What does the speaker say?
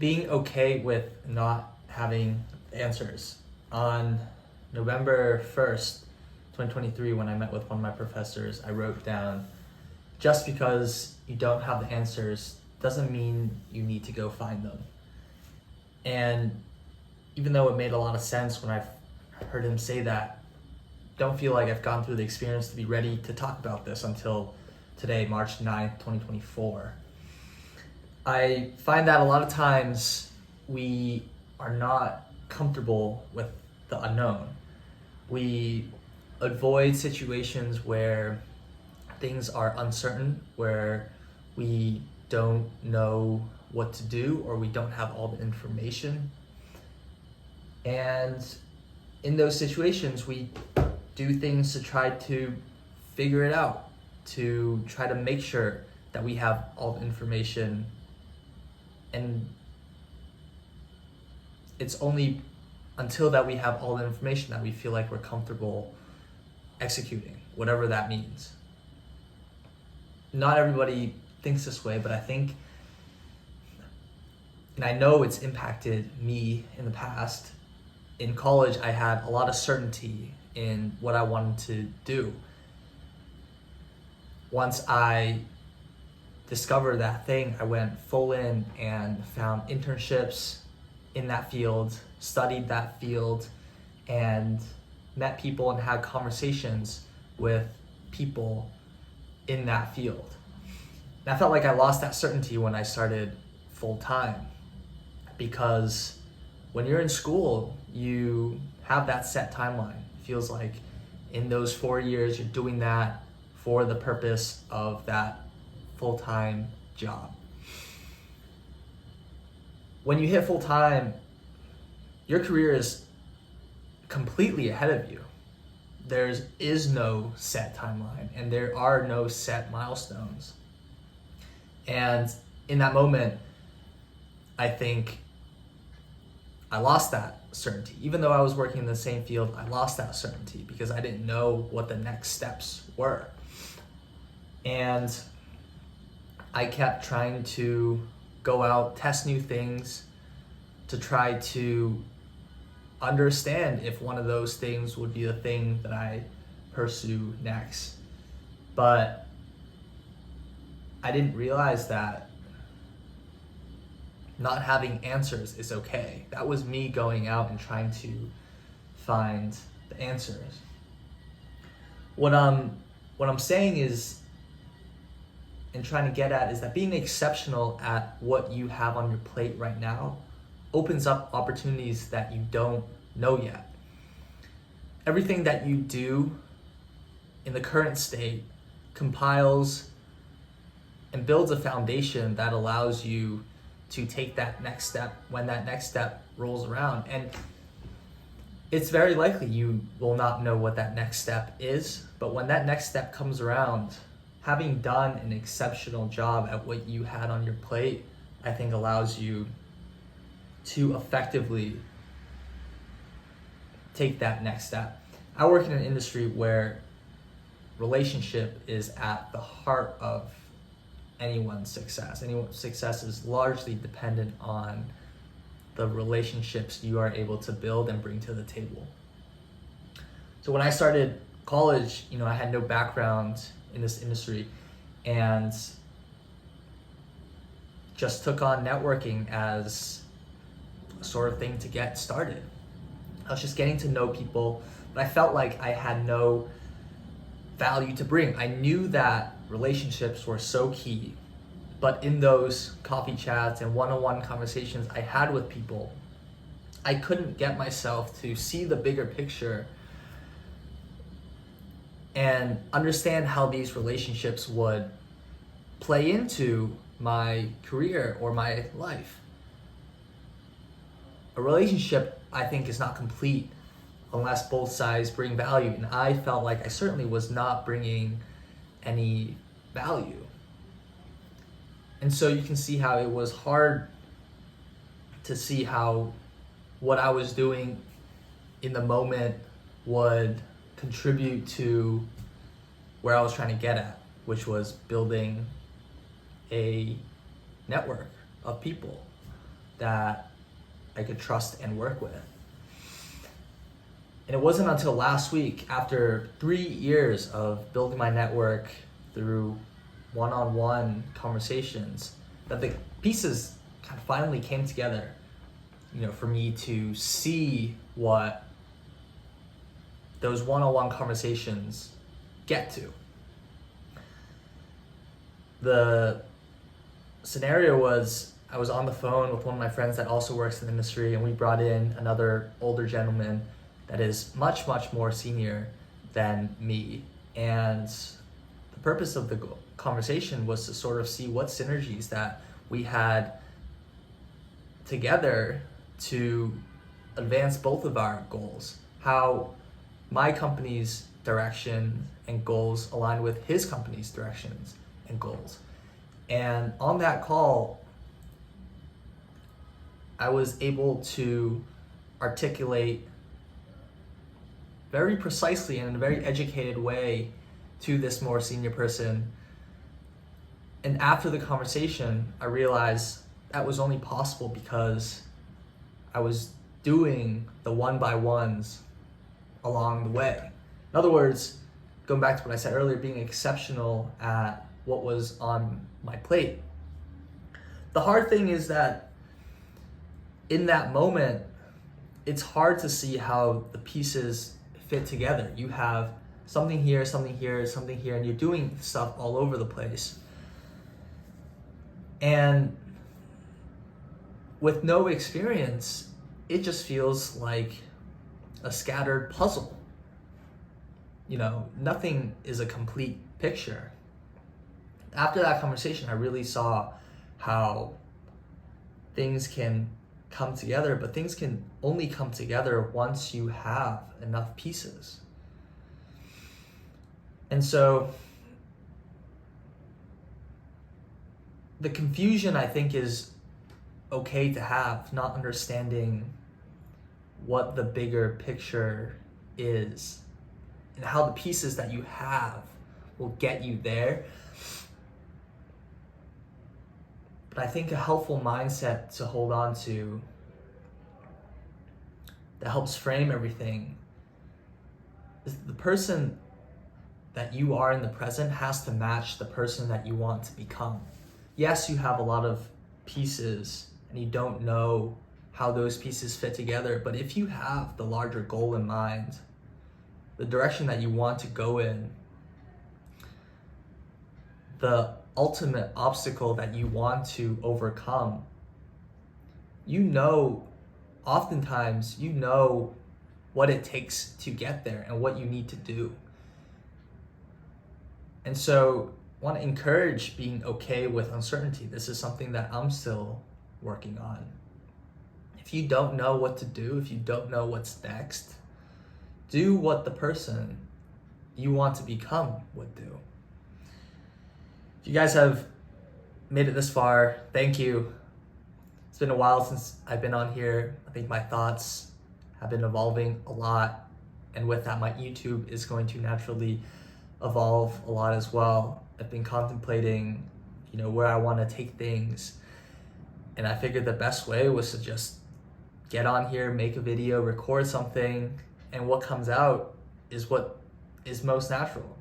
being okay with not having answers. On November 1st, 2023, when I met with one of my professors, I wrote down, just because you don't have the answers doesn't mean you need to go find them. And even though it made a lot of sense when I heard him say that, don't feel like I've gone through the experience to be ready to talk about this until today, March 9th, 2024. I find that a lot of times we are not comfortable with the unknown. We avoid situations where things are uncertain, where we don't know what to do or we don't have all the information. And in those situations, we do things to try to figure it out, to try to make sure that we have all the information. And it's only until that we have all the information that we feel like we're comfortable executing, whatever that means. Not everybody thinks this way, but I think, and I know it's impacted me in the past. In college, I had a lot of certainty in what I wanted to do. Once I discovered that thing, I went full in and found internships in that field, studied that field, and met people and had conversations with people in that field. And I felt like I lost that certainty when I started full time, because when you're in school, you have that set timeline. It feels like in those 4 years, you're doing that for the purpose of that full-time job. When you hit full-time, your career is completely ahead of you. There is no set timeline and there are no set milestones. And in that moment, I think I lost that certainty. Even though I was working in the same field, I lost that certainty because I didn't know what the next steps were. And I kept trying to go out, test new things, to try to understand if one of those things would be the thing that I pursue next. But I didn't realize that not having answers is okay. That was me going out and trying to find the answers. What I'm saying is, and trying to get at, is that being exceptional at what you have on your plate right now opens up opportunities that you don't know yet. Everything that you do in the current state compiles and builds a foundation that allows you to take that next step when that next step rolls around. And it's very likely you will not know what that next step is, but when that next step comes around, having done an exceptional job at what you had on your plate, I think allows you to effectively take that next step. I work in an industry where relationship is at the heart of anyone's success. Anyone's success is largely dependent on the relationships you are able to build and bring to the table. So when I started college, I had no background in this industry and just took on networking as a sort of thing to get started. I was just getting to know people, but I felt like I had no value to bring. I knew that relationships were so key, but in those coffee chats and one-on-one conversations I had with people, I couldn't get myself to see the bigger picture and understand how these relationships would play into my career or my life. A relationship, I think, is not complete unless both sides bring value, and I felt like I certainly was not bringing any value. And so you can see how it was hard to see how what I was doing in the moment would contribute to where I was trying to get at, which was building a network of people that I could trust and work with. And it wasn't until last week, after 3 years of building my network through one-on-one conversations, that the pieces kind of finally came together, for me to see what those one-on-one conversations get to. The scenario was, I was on the phone with one of my friends that also works in the industry, and we brought in another older gentleman that is much, much more senior than me. And the purpose of the conversation was to sort of see what synergies that we had together to advance both of our goals, how my company's direction and goals align with his company's directions and goals. And on that call, I was able to articulate very precisely and in a very educated way to this more senior person. And after the conversation, I realized that was only possible because I was doing the one-by-ones along the way. In other words, going back to what I said earlier, being exceptional at what was on my plate. The hard thing is that in that moment, it's hard to see how the pieces fit together. You have something here, something here, something here, and you're doing stuff all over the place. And with no experience, it just feels like a scattered puzzle. Nothing is a complete picture. After that conversation, I really saw how things can come together, but things can only come together once you have enough pieces. And so the confusion, I think, is okay to have, not understanding what the bigger picture is and how the pieces that you have will get you there. But I think a helpful mindset to hold on to that helps frame everything is the person that you are in the present has to match the person that you want to become. Yes, you have a lot of pieces and you don't know how those pieces fit together, but if you have the larger goal in mind, the direction that you want to go in, the ultimate obstacle that you want to overcome, oftentimes you know what it takes to get there and what you need to do. And so I want to encourage being okay with uncertainty. This is something that I'm still working on. If you don't know what to do, if you don't know what's next, do what the person you want to become would do. If you guys have made it this far, thank you. It's been a while since I've been on here. I think my thoughts have been evolving a lot. And with that, my YouTube is going to naturally evolve a lot as well. I've been contemplating, where I want to take things. And I figured the best way was to just get on here, make a video, record something, and what comes out is what is most natural.